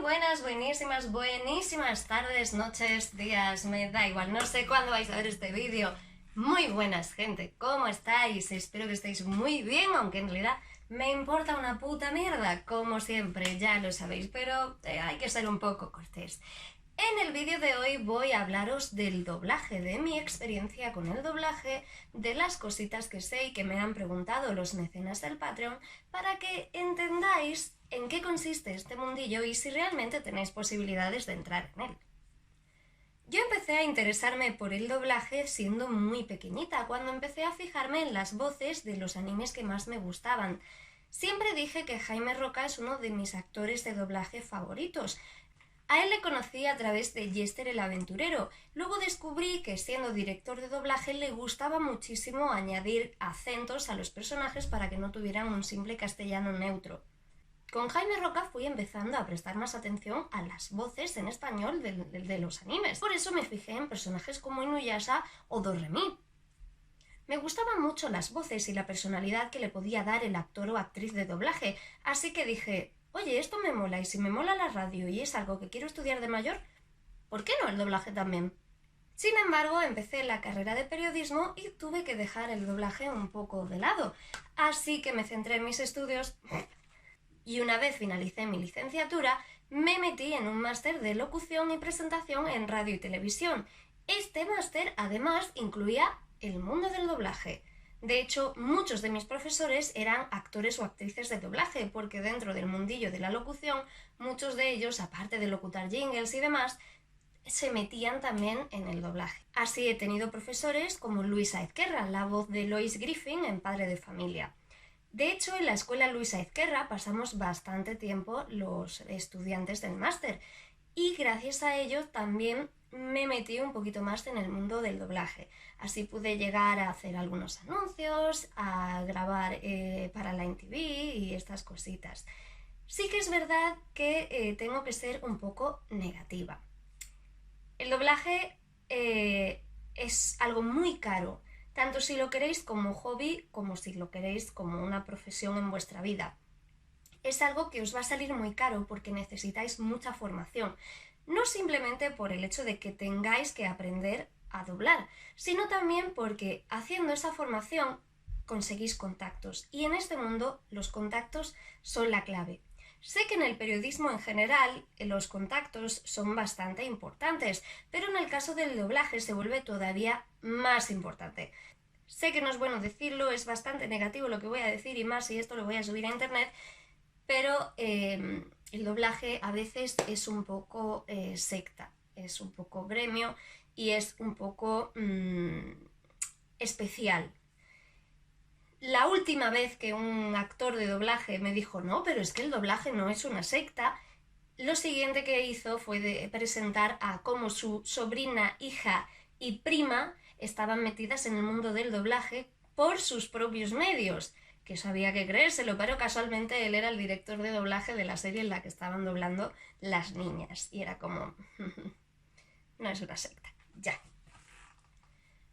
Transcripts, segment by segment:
buenas, buenísimas, buenísimas tardes, noches, días, me da igual, no sé cuándo vais a ver este vídeo. Muy buenas, gente, ¿cómo estáis? Espero que estéis muy bien, aunque en realidad me importa una puta mierda, como siempre, ya lo sabéis, pero hay que ser un poco cortés. En el vídeo de hoy voy a hablaros del doblaje, de mi experiencia con el doblaje, de las cositas que sé y que me han preguntado los mecenas del Patreon, para que entendáis en qué consiste este mundillo y si realmente tenéis posibilidades de entrar en él. Yo empecé a interesarme por el doblaje siendo muy pequeñita, cuando empecé a fijarme en las voces de los animes que más me gustaban. Siempre dije que Jaime Roca es uno de mis actores de doblaje favoritos. A él le conocí a través de Jester el Aventurero. Luego descubrí que, siendo director de doblaje, le gustaba muchísimo añadir acentos a los personajes para que no tuvieran un simple castellano neutro. Con Jaime Roca fui empezando a prestar más atención a las voces en español de los animes. Por eso me fijé en personajes como Inuyasha o Doremi. Me gustaban mucho las voces y la personalidad que le podía dar el actor o actriz de doblaje, así que dije: oye, esto me mola, y si me mola la radio y es algo que quiero estudiar de mayor, ¿por qué no el doblaje también? Sin embargo, empecé la carrera de periodismo y tuve que dejar el doblaje un poco de lado, así que me centré en mis estudios y una vez finalicé mi licenciatura, me metí en un máster de locución y presentación en radio y televisión. Este máster además incluía el mundo del doblaje. De hecho, muchos de mis profesores eran actores o actrices de doblaje, porque dentro del mundillo de la locución, muchos de ellos, aparte de locutar jingles y demás, se metían también en el doblaje. Así he tenido profesores como Luisa Ezquerra, la voz de Lois Griffin en Padre de Familia. De hecho, en la escuela Luisa Ezquerra pasamos bastante tiempo los estudiantes del máster, y gracias a ello también me metí un poquito más en el mundo del doblaje. Así pude llegar a hacer algunos anuncios, a grabar para la NTV y estas cositas. Sí que es verdad que tengo que ser un poco negativa. El doblaje es algo muy caro, tanto si lo queréis como hobby como si lo queréis como una profesión en vuestra vida. Es algo que os va a salir muy caro porque necesitáis mucha formación, no simplemente por el hecho de que tengáis que aprender a doblar, sino también porque haciendo esa formación conseguís contactos, y en este mundo los contactos son la clave. Sé que en el periodismo en general los contactos son bastante importantes, pero en el caso del doblaje se vuelve todavía más importante. Sé que no es bueno decirlo, es bastante negativo lo que voy a decir, y más si esto lo voy a subir a internet, pero el doblaje a veces es un poco secta, es un poco gremio y es un poco especial. La última vez que un actor de doblaje me dijo: no, pero es que el doblaje no es una secta, lo siguiente que hizo fue presentar a cómo su sobrina, hija y prima estaban metidas en el mundo del doblaje por sus propios medios, que eso había que creérselo, pero casualmente él era el director de doblaje de la serie en la que estaban doblando las niñas, y era como no es una secta, ya.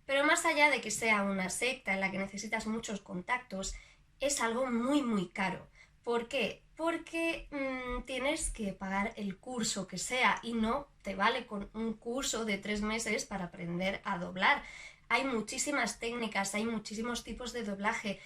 Pero más allá de que sea una secta en la que necesitas muchos contactos, es algo muy muy caro. ¿Por qué? Porque tienes que pagar el curso que sea, y no te vale con un curso de 3 meses para aprender a doblar. Hay muchísimas técnicas, hay muchísimos tipos de doblaje.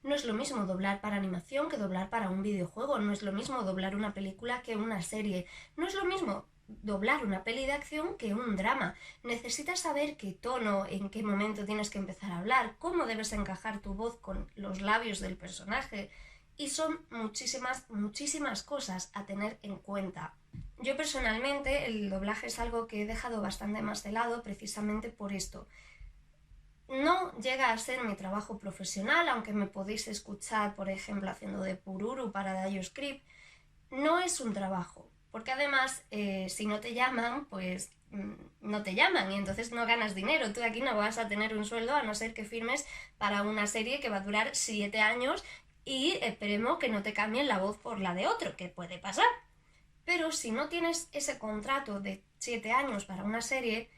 No es lo mismo doblar para animación que doblar para un videojuego, no es lo mismo doblar una película que una serie, no es lo mismo doblar una peli de acción que un drama. Necesitas saber qué tono, en qué momento tienes que empezar a hablar, cómo debes encajar tu voz con los labios del personaje, y son muchísimas cosas a tener en cuenta. Yo personalmente el doblaje es algo que he dejado bastante más de lado precisamente por esto. No llega a ser mi trabajo profesional, aunque me podéis escuchar, por ejemplo, haciendo de Pururu para DioScript. No es un trabajo, porque además si no te llaman, pues no te llaman, y entonces no ganas dinero. Tú aquí no vas a tener un sueldo a no ser que firmes para una serie que va a durar 7 años y esperemos que no te cambien la voz por la de otro, que puede pasar. Pero si no tienes ese contrato de 7 años para una serie,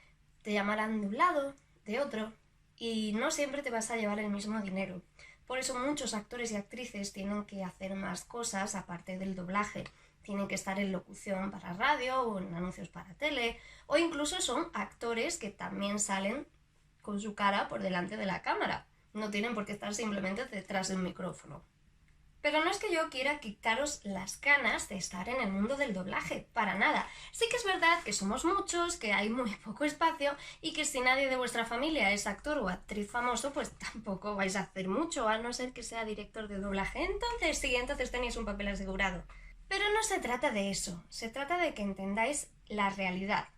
te llamarán de un lado, de otro, y no siempre te vas a llevar el mismo dinero. Por eso muchos actores y actrices tienen que hacer más cosas aparte del doblaje. tienen que estar en locución para radio o en anuncios para tele, o incluso son actores que también salen con su cara por delante de la cámara. No tienen por qué estar simplemente detrás de un micrófono. Pero no es que yo quiera quitaros las ganas de estar en el mundo del doblaje, para nada. Sí que es verdad que somos muchos, que hay muy poco espacio y que si nadie de vuestra familia es actor o actriz famoso, pues tampoco vais a hacer mucho, a no ser que sea director de doblaje. Entonces sí, entonces tenéis un papel asegurado. Pero no se trata de eso, se trata de que entendáis la realidad.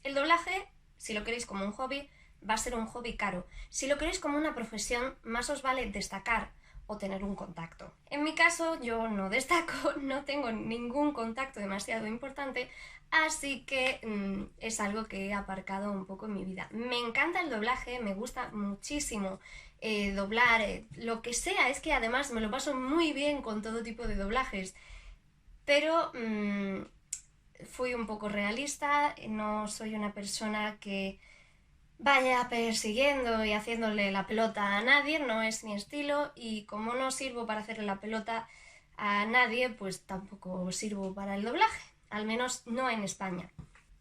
El doblaje, si lo queréis como un hobby, va a ser un hobby caro. Si lo queréis como una profesión, más os vale destacar o tener un contacto. En mi caso yo no destaco, no tengo ningún contacto demasiado importante, así que es algo que he aparcado un poco en mi vida. Me encanta el doblaje, me gusta muchísimo doblar, lo que sea, es que además me lo paso muy bien con todo tipo de doblajes, pero fui un poco realista, no soy una persona que vaya persiguiendo y haciéndole la pelota a nadie, no es mi estilo, y como no sirvo para hacerle la pelota a nadie, pues tampoco sirvo para el doblaje, al menos no en España.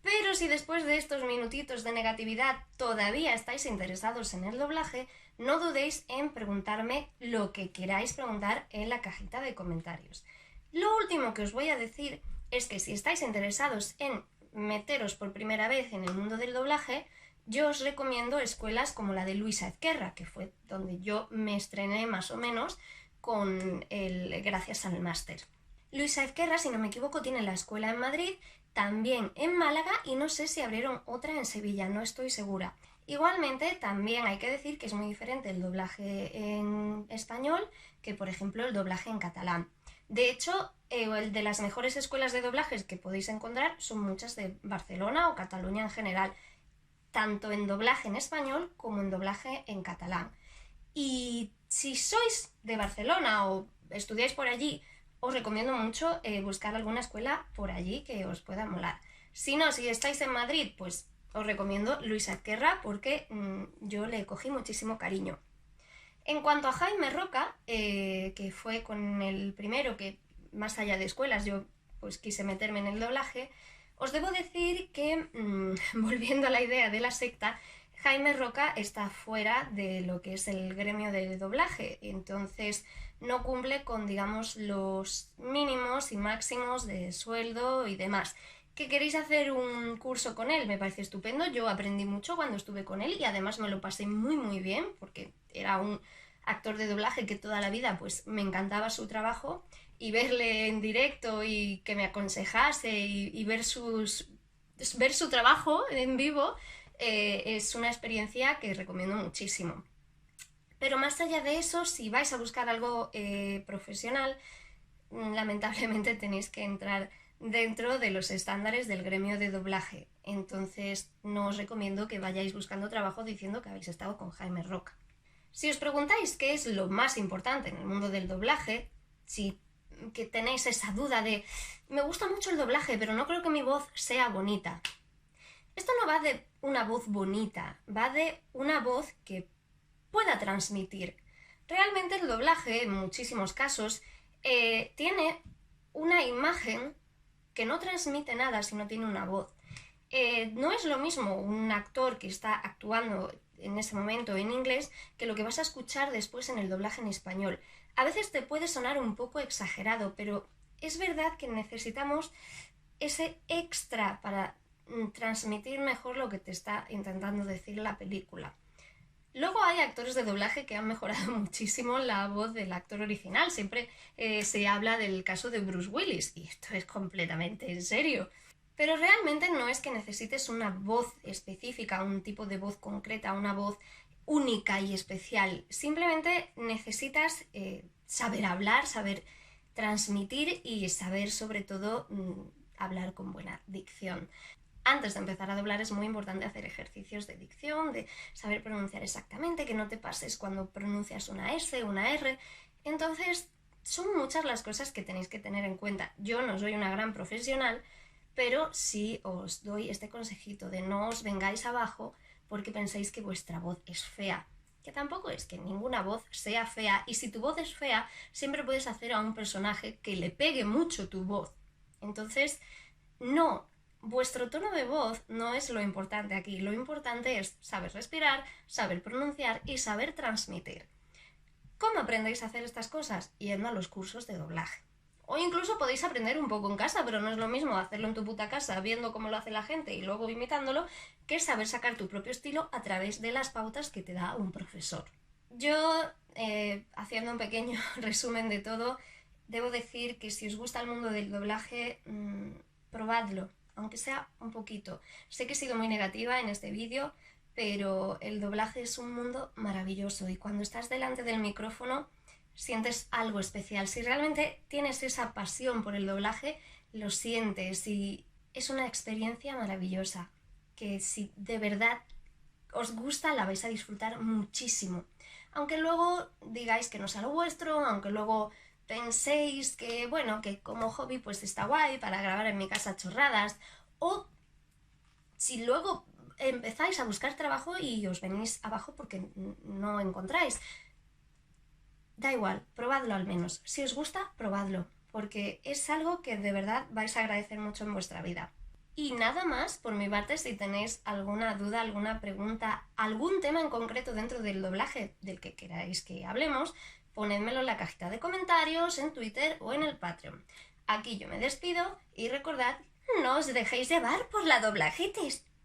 Pero si después de estos minutitos de negatividad todavía estáis interesados en el doblaje, no dudéis en preguntarme lo que queráis preguntar en la cajita de comentarios. Lo último que os voy a decir es que si estáis interesados en meteros por primera vez en el mundo del doblaje, yo os recomiendo escuelas como la de Luisa Ezquerra, que fue donde yo me estrené más o menos gracias al máster. Luisa Ezquerra, si no me equivoco, tiene la escuela en Madrid, también en Málaga y no sé si abrieron otra en Sevilla, no estoy segura. Igualmente, también hay que decir que es muy diferente el doblaje en español que, por ejemplo, el doblaje en catalán. De hecho, el de las mejores escuelas de doblajes que podéis encontrar son muchas de Barcelona o Cataluña en general, tanto en doblaje en español como en doblaje en catalán. Y si sois de Barcelona o estudiáis por allí, os recomiendo mucho buscar alguna escuela por allí que os pueda molar. Si no, si estáis en Madrid, pues os recomiendo Luisa Ezquerra porque yo le cogí muchísimo cariño. En cuanto a Jaime Roca, que fue con el primero que, más allá de escuelas, yo pues quise meterme en el doblaje, os debo decir que, volviendo a la idea de la secta, Jaime Roca está fuera de lo que es el gremio de doblaje, entonces no cumple con, digamos, los mínimos y máximos de sueldo y demás. ¿Que queréis hacer un curso con él? Me parece estupendo, yo aprendí mucho cuando estuve con él y además me lo pasé muy muy bien porque era un actor de doblaje que toda la vida pues me encantaba su trabajo y verle en directo y que me aconsejase y ver su trabajo en vivo es una experiencia que recomiendo muchísimo. Pero más allá de eso, si vais a buscar algo profesional, lamentablemente tenéis que entrar dentro de los estándares del gremio de doblaje. Entonces no os recomiendo que vayáis buscando trabajo diciendo que habéis estado con Jaime Roca. Si os preguntáis qué es lo más importante en el mundo del doblaje, si que tenéis esa duda de me gusta mucho el doblaje, pero no creo que mi voz sea bonita. Esto no va de una voz bonita, va de una voz que pueda transmitir. Realmente el doblaje, en muchísimos casos, tiene una imagen que no transmite nada si no tiene una voz. No es lo mismo un actor que está actuando en ese momento en inglés que lo que vas a escuchar después en el doblaje en español. A veces te puede sonar un poco exagerado, pero es verdad que necesitamos ese extra para transmitir mejor lo que te está intentando decir la película. Luego hay actores de doblaje que han mejorado muchísimo la voz del actor original. Siempre se habla del caso de Bruce Willis, y esto es completamente en serio. Pero realmente no es que necesites una voz específica, un tipo de voz concreta, una voz única y especial. Simplemente necesitas saber hablar, saber transmitir y saber sobre todo hablar con buena dicción. Antes de empezar a doblar es muy importante hacer ejercicios de dicción, de saber pronunciar exactamente, que no te pases cuando pronuncias una S, una R. Entonces, son muchas las cosas que tenéis que tener en cuenta. Yo no soy una gran profesional, pero sí os doy este consejito de no os vengáis abajo porque pensáis que vuestra voz es fea. Que tampoco es que ninguna voz sea fea, y si tu voz es fea, siempre puedes hacer a un personaje que le pegue mucho tu voz. Entonces, no, vuestro tono de voz no es lo importante aquí. Lo importante es saber respirar, saber pronunciar y saber transmitir. ¿Cómo aprendéis a hacer estas cosas? Yendo a los cursos de doblaje. O incluso podéis aprender un poco en casa, pero no es lo mismo hacerlo en tu puta casa viendo cómo lo hace la gente y luego imitándolo, que saber sacar tu propio estilo a través de las pautas que te da un profesor. Yo, haciendo un pequeño resumen de todo, debo decir que si os gusta el mundo del doblaje, probadlo, aunque sea un poquito. Sé que he sido muy negativa en este vídeo, pero el doblaje es un mundo maravilloso y cuando estás delante del micrófono sientes algo especial. Si realmente tienes esa pasión por el doblaje, lo sientes y es una experiencia maravillosa que si de verdad os gusta la vais a disfrutar muchísimo. Aunque luego digáis que no sea lo vuestro, aunque luego penséis que, bueno, que como hobby pues está guay para grabar en mi casa chorradas, o si luego empezáis a buscar trabajo y os venís abajo porque no encontráis. Da igual, probadlo al menos. Si os gusta, probadlo, porque es algo que de verdad vais a agradecer mucho en vuestra vida. Y nada más, por mi parte, si tenéis alguna duda, alguna pregunta, algún tema en concreto dentro del doblaje del que queráis que hablemos, ponedmelo en la cajita de comentarios, en Twitter o en el Patreon. Aquí yo me despido y recordad, no os dejéis llevar por la doblajitis.